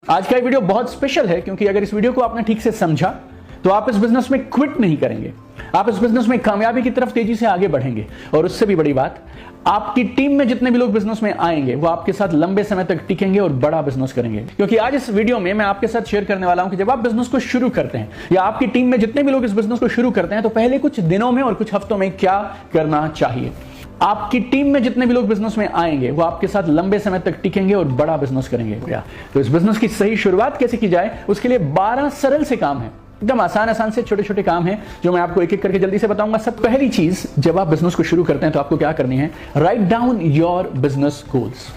आज का ये वीडियो बहुत स्पेशल है क्योंकि अगर इस वीडियो को आपने ठीक से समझा तो आप इस बिजनेस में क्विट नहीं करेंगे। आप इस बिजनेस में कामयाबी की तरफ तेजी से आगे बढ़ेंगे। और उससे भी बड़ी बात, आपकी टीम में जितने भी लोग बिजनेस में आएंगे वो आपके साथ लंबे समय तक टिकेंगे और बड़ा बिजनेस करेंगे। क्योंकि आज इस वीडियो में मैं आपके साथ शेयर करने वाला हूं कि जब आप बिजनेस को शुरू करते हैं या आपकी टीम में जितने भी लोग इस बिजनेस को शुरू करते हैं तो पहले कुछ दिनों में और कुछ हफ्तों में क्या करना चाहिए। आपकी टीम में जितने भी लोग बिजनेस में आएंगे वो आपके साथ लंबे समय तक टिकेंगे और बड़ा बिजनेस करेंगे। तो इस बिजनेस की सही शुरुआत कैसे की जाए उसके लिए 12 सरल से काम है, एकदम आसान से छोटे छोटे काम हैं जो मैं आपको एक एक करके जल्दी से बताऊंगा। सब पहली चीज, जब आप बिजनेस को शुरू करते हैं तो आपको क्या करनी है, write down your business goals.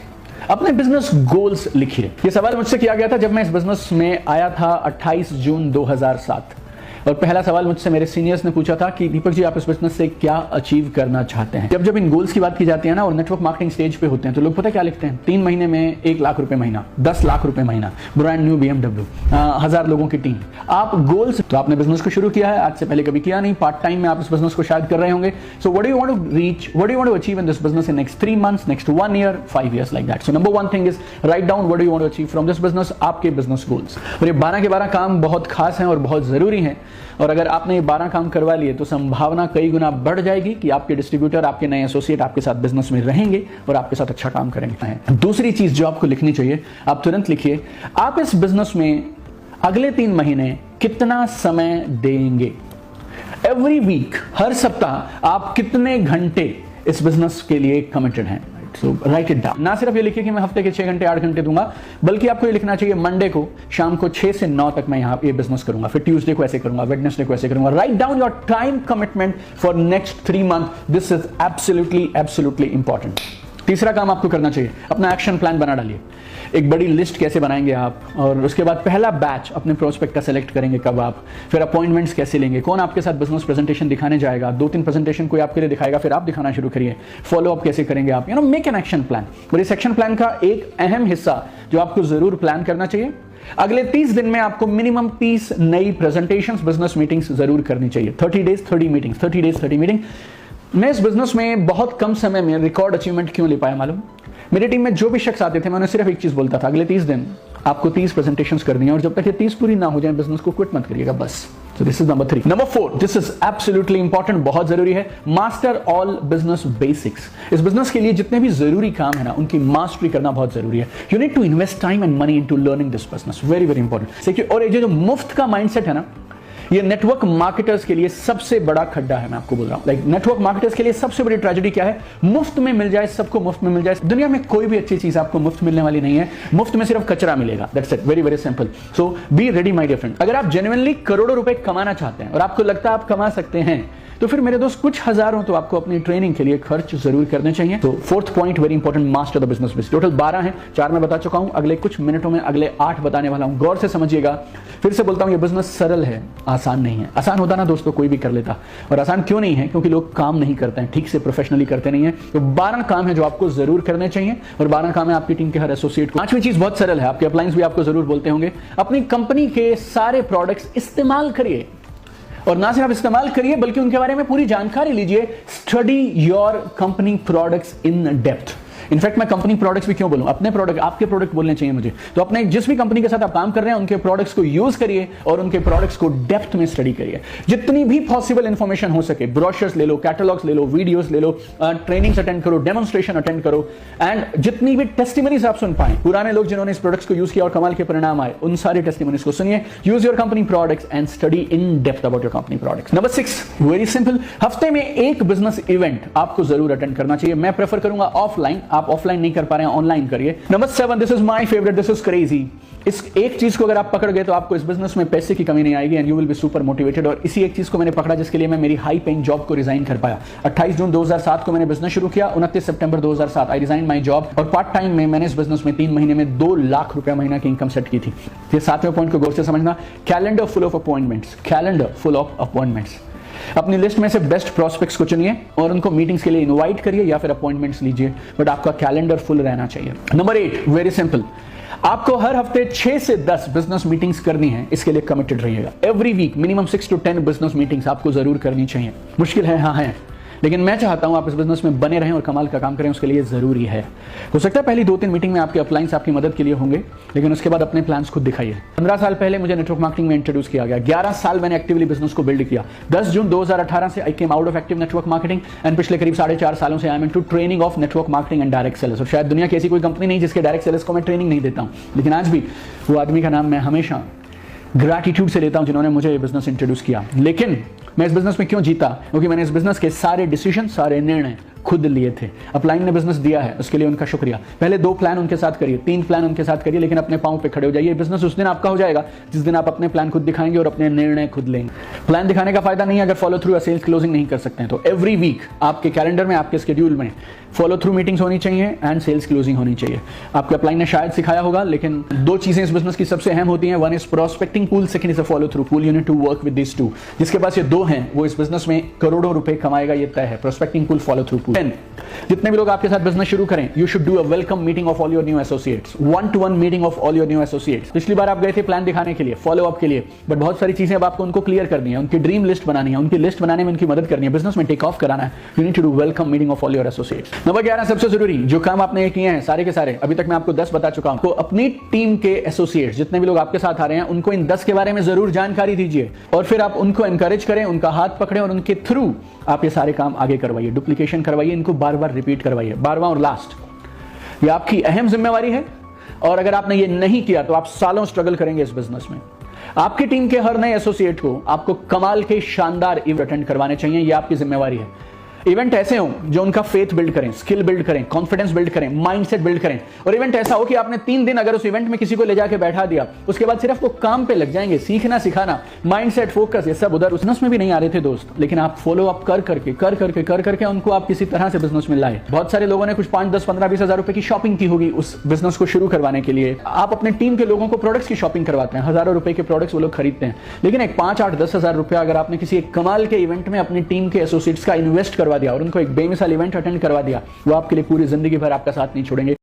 अपने बिजनेस गोल्स लिखिए। यह सवाल मुझसे किया गया था जब मैं इस बिजनेस में आया था 28 जून 2007। और पहला सवाल मुझसे मेरे सीनियर्स ने पूछा था कि दीपक जी आप इस बिजनेस से क्या अचीव करना चाहते हैं। जब इन गोल्स की बात की जाती है ना और नेटवर्क मार्केटिंग स्टेज पे होते हैं तो लोग पता क्या लिखते हैं, 3 महीने में 1 लाख रुपए महीना, 10 लाख रुपए महीना, ब्रांड न्यू BMW, 1000 लोगों की टीम। आप गोल्स, तो आपने बिजनेस को शुरू किया है, आज से पहले कभी किया नहीं, पार्ट टाइम में आप इस बिजनेस को शायद कर रहे होंगे। So what do you want to reach, what do you want to achieve in this business in next 3 months, next 1 year, 5 years, like that. So number 1 thing is write down what do you want to achieve from this business, आपके business goals. और ये 12 के 12 काम बहुत खास हैं और बहुत जरूरी हैं। और अगर आपने ये 12 काम करवा लिए तो संभावना कई गुना बढ़ जाएगी कि आपके डिस्ट्रीब्यूटर, आपके नए एसोसिएट आपके साथ बिजनेस में रहेंगे और आपके साथ अच्छा काम करेंगे। दूसरी चीज जो आपको लिखनी चाहिए, आप तुरंत लिखिए, आप इस बिजनेस में अगले 3 महीने कितना समय देंगे। एवरी वीक, हर सप्ताह आप कितने घंटे इस बिजनेस के लिए कमिटेड हैं। So write it down। ना सिर्फ ये लिखिए कि मैं हफ्ते के 6 घंटे 8 घंटे दूंगा, बल्कि आपको ये लिखना चाहिए मंडे को शाम को 6 से 9 तक मैं यहाँ ये बिजनेस करूंगा, फिर ट्यूसडे को ऐसे करूंगा, वेडनेसडे को ऐसे करूंगा। Write down your time commitment for next 3 months। This is absolutely important. तीसरा काम आपको करना चाहिए, अपना एक्शन प्लान बना डालिए। एक बड़ी लिस्ट कैसे बनाएंगे आप, और उसके बाद पहला बैच अपने प्रोस्पेक्ट का सेलेक्ट करेंगे कब आप, फिर अपॉइंटमेंट्स कैसे लेंगे, कौन आपके साथ बिजनेस प्रेजेंटेशन दिखाने जाएगा, 2-3 प्रेजेंटेशन कोई आपके लिए दिखाएगा, फिर आप दिखाना शुरू करिए। फॉलो अप कैसे करेंगे आप, मेक एन एक्शन प्लान। और इस एक्शन प्लान का एक अहम हिस्सा जो आपको जरूर प्लान करना चाहिए, अगले 30 दिन में आपको मिनिमम 30 नई प्रेजेंटेशंस, बिजनेस मीटिंग्स जरूर करनी चाहिए। 30 days 30 मीटिंग्स, 30 days 30 मीटिंग। मैं इस बिजनेस में बहुत कम समय में रिकॉर्ड अचीवमेंट क्यों ले पाया मालूम? मेरी टीम में जो भी शख्स आते थे मैं उन्हें सिर्फ एक चीज बोलता था, अगले 30 दिन आपको 30 प्रेजेंटेशंस करनी है और जब तक ये 30 पूरी ना हो जाए बिजनेस को क्विट मत करिएगा बस। So this is number 3। Number 4, this is absolutely important, बहुत जरूरी है, मास्टर ऑल बिजनेस बेसिक्स। इस बिजनेस के लिए जितने भी जरूरी काम है ना उनकी मास्टरी करना बहुत जरूरी है। You need to invest time and money into learning this business, very very important. और ये जो मुफ्त का माइंडसेट है ना, ये नेटवर्क मार्केटर्स के लिए सबसे बड़ा खड्डा है। मैं आपको बोल रहा हूं, लाइक नेटवर्क मार्केटर्स के लिए सबसे बड़ी ट्रेजेडी क्या है, मुफ्त में मिल जाए, सबको मुफ्त में मिल जाए। दुनिया में कोई भी अच्छी चीज आपको मुफ्त मिलने वाली नहीं है, मुफ्त में सिर्फ कचरा मिलेगा। That's it, very very simple. So be ready my dear friend. अगर आप जेन्युइनली करोड़ों रुपए कमाना चाहते हैं और आपको लगता है आप कमा सकते हैं तो फिर मेरे दोस्त कुछ हजारों तो आपको अपनी ट्रेनिंग के लिए खर्च जरूर करने चाहिए। तो 4th point very important, master the business basics. Total 12 हैं, 4 मैं बता चुका हूं, अगले कुछ मिनटों में अगले 8 बताने वाला हूं। गौर से समझिएगा। फिर से बोलता हूं, ये बिजनेस सरल है, आसान नहीं है। आसान होता ना दोस्तों कोई भी कर लेता, और आसान क्यों नहीं है, क्योंकि लोग काम नहीं करते हैं, ठीक से प्रोफेशनली करते नहीं है। तो 12 काम है जो आपको जरूर करने चाहिए और 12 काम है आपकी टीम के हर एसोसिएट को। 5वीं चीज बहुत सरल है, आपके अपलाइंस भी आपको जरूर बोलते होंगे, अपनी कंपनी के सारे प्रोडक्ट्स इस्तेमाल करिए। और ना सिर्फ इस्तेमाल करिए बल्कि उनके बारे में पूरी जानकारी लीजिए। Study your company products in depth. In fact मैं कंपनी प्रोडक्ट्स भी क्यों बोलूं, अपने प्रोडक्ट, आपके प्रोडक्ट बोलने चाहिए मुझे। तो अपने जिस भी कंपनी के साथ आप काम कर रहे हैं उनके प्रोडक्ट्स को यूज करिए और उनके प्रोडक्ट्स को डेप्थ में स्टडी करिए। जितनी भी पॉसिबल इंफॉर्मेशन हो सके, ब्रोशर्स ले लो, कैटलॉग्स ले लो, वीडियोस ले लो, ट्रेनिंग्स अटेंड करो, डेमोन्स्ट्रेशन अटेंड करो, एंड जितनी भी टेस्टिमनीज आप सुन पाए, पुराने लोग जिन्होंने इस प्रोडक्ट्स को यूज किया और कमाल के परिणाम आए, उन सारे टेस्टिमनीज को सुनिए। Use your company products and study in depth about your company products. Number 6, very simple, हफ्ते में एक बिजनेस इवेंट आपको जरूर अटेंड करना चाहिए। मैं प्रेफर करूंगा ऑफलाइन, आप ऑफलाइन नहीं कर पा रहे हैं ऑनलाइन करिए। Number 7, this is my favourite, this is crazy. इस एक चीज को अगर आप पकड़ गए तो आपको इस बिजनेस में पैसे की कमी नहीं आएगी and you will be super motivated. और इसी एक चीज को मैंने पकड़ा जिसके लिए मैं मेरी हाई पेइंग जॉब को रिजाइन कर पाया। 28 जून 2007 को मैंने बिजनेस शुरू किया, 29 सितंबर 2007 आई रिजाइन माय जॉब, और पार्ट टाइम में मैंने इस बिजनेस में 3 महीने में 2 लाख रुपया महीना की इनकम सेट की थी। ये 7वें पॉइंट को गौर से समझना, calendar full of appointments, calendar full of appointments. अपनी लिस्ट में से बेस्ट प्रोस्पेक्ट्स को चुनिए और उनको मीटिंग्स के लिए इनवाइट करिए या फिर अपॉइंटमेंट्स लीजिए, बट आपका कैलेंडर फुल रहना चाहिए। नंबर 8, वेरी सिंपल, आपको हर हफ्ते 6 से 10 बिजनेस मीटिंग्स करनी है, इसके लिए कमिटेड रहिएगा। Every week minimum 6 to 10 business meetings आपको जरूर करनी चाहिए। मुश्किल है, हाँ है, लेकिन मैं चाहता हूं आप इस बिजनेस में बने रहें और कमाल का काम करें, उसके लिए जरूरी है। हो सकता है पहली 2-3 मीटिंग में आपके अपलाइंस आपकी मदद के लिए होंगे, लेकिन उसके बाद अपने प्लान्स खुद दिखाइए। 15 साल पहले मुझे नेटवर्क मार्केटिंग में इंट्रोड्यूस किया गया, 11 साल मैंने एक्टिवली बिजनेस को बिल्ड किया। 10 जून 2018 से I came out of active network marketing and पिछले करीब 4.5 सालों से I am into training of network marketing and direct sales. और शायद दुनिया की ऐसी कोई कंपनी नहीं जिसके डायरेक्ट सेल्स को मैं ट्रेनिंग नहीं देता हूं, लेकिन आज भी वो आदमी का नाम मैं हमेशा ग्रैटिट्यूड से लेता हूं जिन्होंने मुझे ये बिजनेस इंट्रोड्यूस किया। लेकिन मैं इस बिजनेस में क्यों जीता? क्योंकि मैंने इस बिजनेस के सारे डिसीजन, सारे निर्णय खुद लिए थे। अपलाइन ने बिजनेस दिया है, उसके लिए उनका शुक्रिया। पहले 2 प्लान उनके साथ करिए, 3 प्लान उनके साथ करिए, लेकिन अपने पांव पे खड़े हो जाइए। बिजनेस उस दिन आपका हो जाएगा जिस दिन आप अपने प्लान खुद दिखाएंगे और अपने निर्णय खुद लेंगे। प्लान दिखाने का फायदा नहीं है अगर फॉलो थ्रू या सेल्स क्लोजिंग नहीं कर सकते हैं। तो एवरी वीक आपके कैलेंडर में, आपके शेड्यूल में फॉलो थ्रू मीटिंग्स होनी चाहिए एंड सेल्स क्लोजिंग होनी चाहिए। आपके अपलाइन ने शायद सिखाया होगा, लेकिन 2 चीजें इस बिजनेस की सबसे अहम होती हैं। One is prospecting pool, second is a follow through pool. You need to work with this 2। जिसके पास ये 2 हैं वो इस बिजनेस में करोड़ों रुपए कमाएगा, ये तय है। Prospecting pool, follow through pool. जितने भी लोग आपके साथ बिजनेस शुरू करें, you should do a welcome meeting of all your new associates, 1-to-1 meeting of all your new associates. पिछली बार आप गए थे प्लान दिखाने के लिए, फॉलो अप के लिए, बट बहुत सारी चीजें अब आपको उनको क्लियर करनी है, उनकी ड्रीम लिस्ट बनानी है, उनकी लिस्ट बनाने में उनकी मदद करनी है, बिजनेस में टेक ऑफ कराना है। You need to do welcome meeting of all your associates. Number 11 सबसे जरूरी, जो काम आपने ये किए हैं सारे के सारे, अभी तक मैं आपको 10 बता चुका हूं, तो अपनी टीम के एसोसिएट्स जितने भी लोग आपके साथ आ रहे हैं उनको इन 10 के बारे में जरूर जानकारी दीजिए और फिर आप उनको एनकरेज करें, उनका हाथ पकड़ें और उनके थ्रू आप ये सारे काम आगे करवाइए, डुप्लीकेशन करवाइए, इनको बार-बार रिपीट करवाइए। 12वां और लास्ट, ये आपकी अहम जिम्मेवारी है और अगर आपने ये नहीं किया तो आप सालों स्ट्रगल करेंगे इस बिजनेस में। आपकी टीम के हर नए एसोसिएट को आपको कमाल के शानदार इवेंट अटेंड करवाने चाहिए, ये आपकी जिम्मेवारी है। इवेंट ऐसे हो जो उनका फेथ बिल्ड करें, स्किल बिल्ड करें, कॉन्फिडेंस बिल्ड करें, माइंडसेट बिल्ड करें। और इवेंट ऐसा हो कि आपने 3 दिन अगर उस इवेंट में किसी को ले जाके बैठा दिया, उसके बाद सिर्फ वो काम पे लग जाएंगे, सीखना सिखाना, माइंडसेट, फोकस, ये सब उधर उस बिजनेस में भी नहीं आ रहे थे दोस्त, लेकिन आप फॉलो अप कर करके उनको आप किसी तरह से बिजनेस में लाए। बहुत सारे लोगों ने कुछ 5, 10, 15, 20 हजार रुपए की शॉपिंग की होगी उस बिजनेस को शुरू करवाने के लिए। आप अपने टीम के लोगों को प्रोडक्ट्स की शॉपिंग करवाते हैं, हजारों रुपए के प्रोडक्ट्स वो लोग खरीदते हैं, लेकिन एक 5, 8, 10 हजार रुपया अगर आपने किसी एक कमाल के इवेंट में अपनी टीम के एसोसिएट्स का इन्वेस्ट करवा दिया और उनको एक बेमिसाल इवेंट अटेंड करवा दिया, वो आपके लिए पूरी जिंदगी भर आपका साथ नहीं छोड़ेंगे।